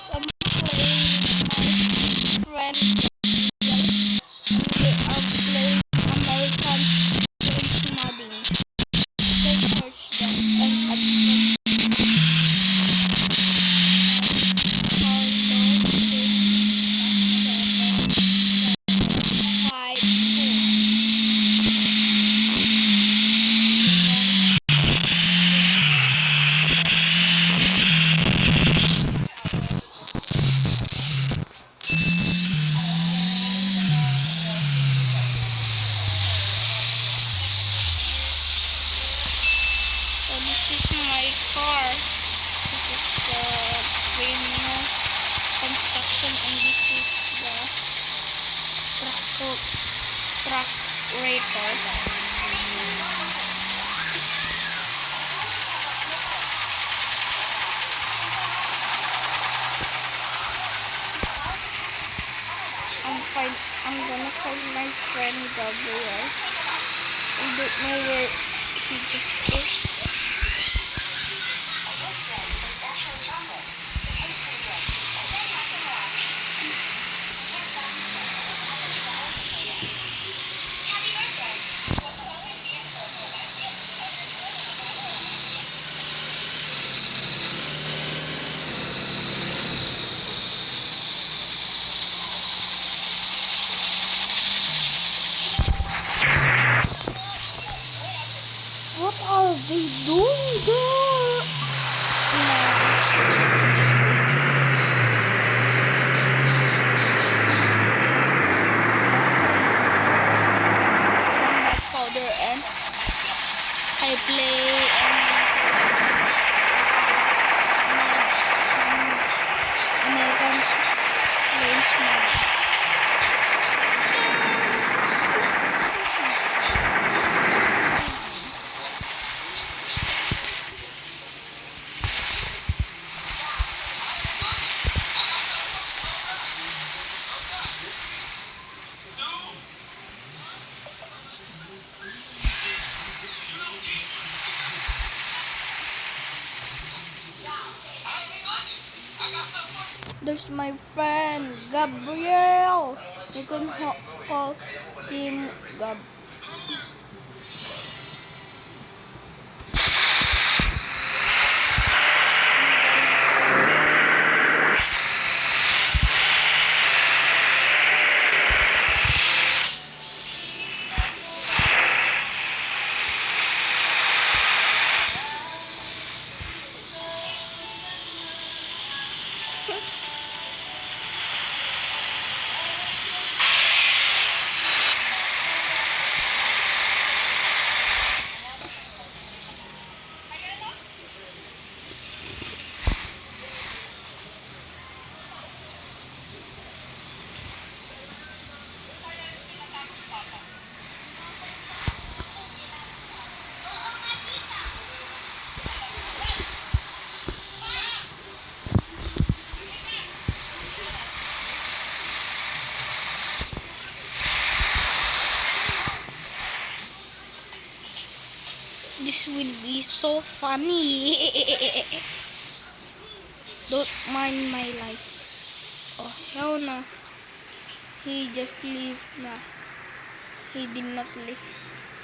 I'm playing my friend. They are playing American French modding. You can search them and add So this is my car. This is the premium construction, and this is the truck rater. I'm gonna find my friend Gabriel. I don't know where he just is. What are they doing there? From my father, and I play American French mod. There's my friend Gabriel. You can call him Gab. This will be so funny. Don't mind my life. Oh, hell no. He just left na. He did not leave.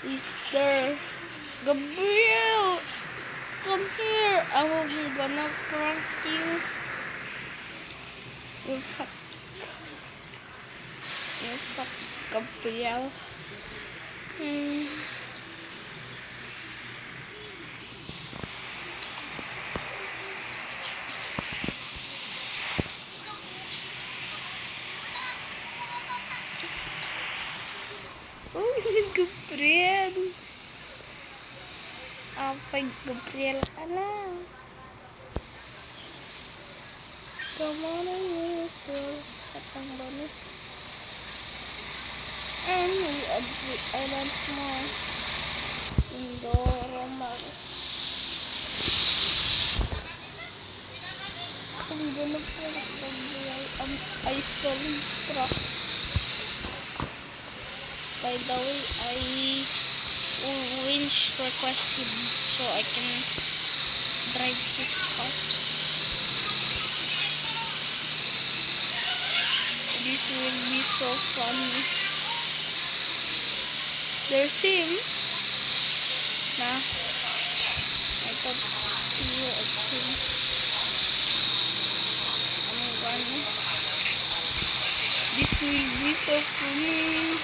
He's there. Gabriel! Come here. I'm gonna prank you. You fuck. Gabriel. Gabriel. Apa Gabriel ka na? Come on and use your bonus. And we add 3 islands more. Indoromar. I'm gonna put Gabriel on ice storage truck. By the way, I will winch request him so I can drive his car. so funny. There's him. Nah, I thought you were him. I'm gonna. This will be so funny.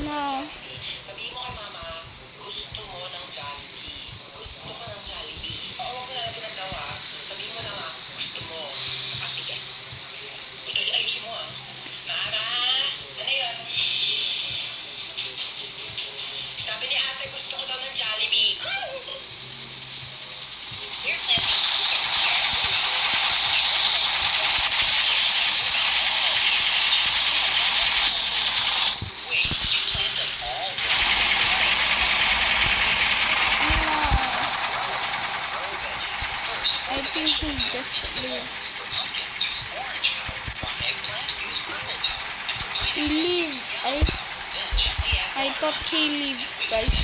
No. Sabihin mo kay mama, gusto mo ng Jollibee. Gusto ko ng Jollibee. Oo, wag mo na lang ginagawa. Sabihin mo lang gusto mo. Ah, sige. Gusto niya, ayusin mo Mama, ano yun? Sabi ni ate, gusto ko daw ng Jollibee. You're planning. Wait, you planned them all I think he just leave. He leave. I thought he leave, guys.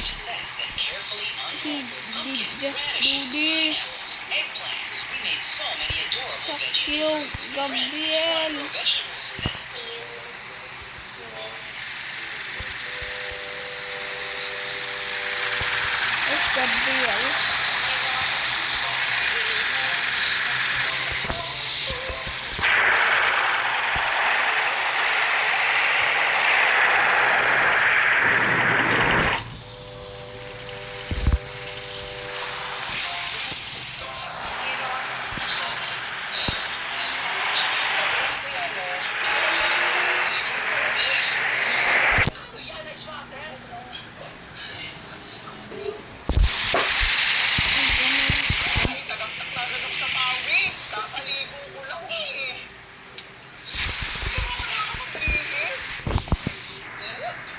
He did just do this. Fuck you, Gabriel. It's Gabriel.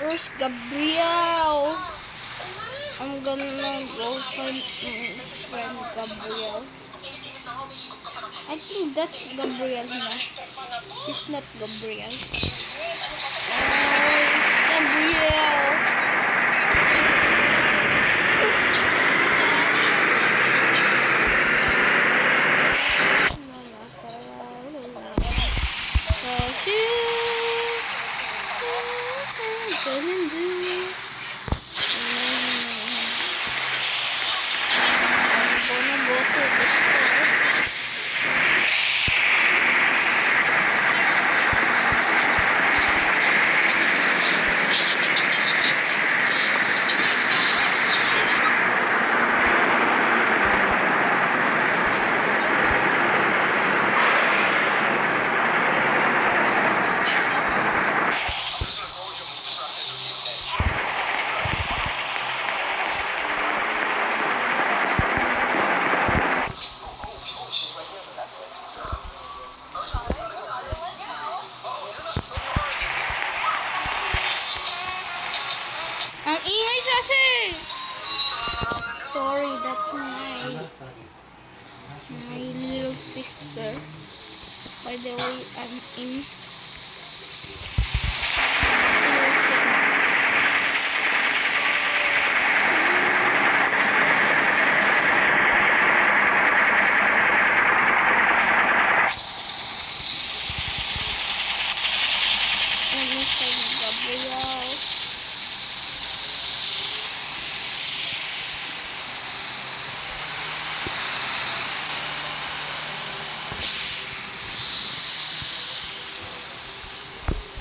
Where's Gabriel? I'm gonna go find my friend Gabriel. I think that's Gabriel na. It's not Gabriel. Oh, it's Gabriel. Ang ingay kasi! Sorry, that's my little sister. By the way, I'm in let me find Gabriel.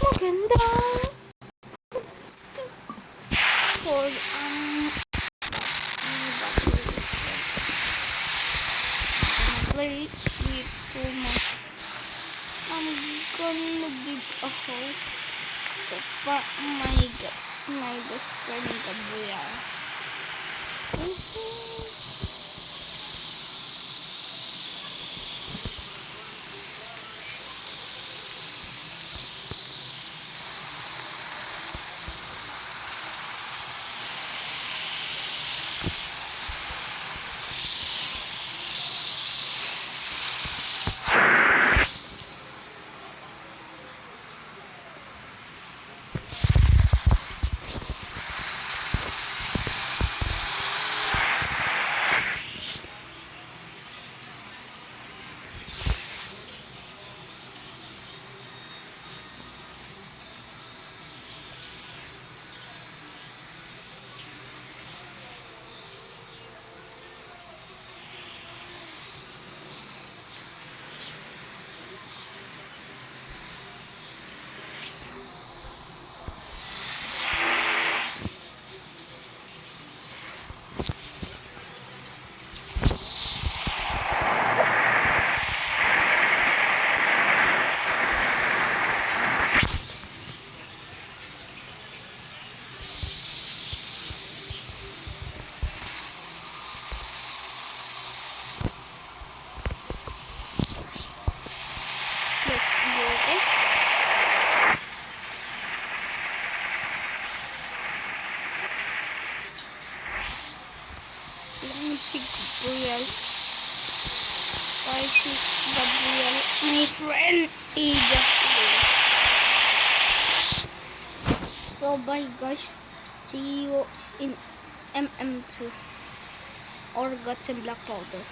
Maganda. For play with Puma. I'm gonna dig a hole to put my best friend Gabriel. Let me see Gabriel. Why is it Gabriel? My friend he just left. So bye guys. See you in MM2 or Guts and Black Powder.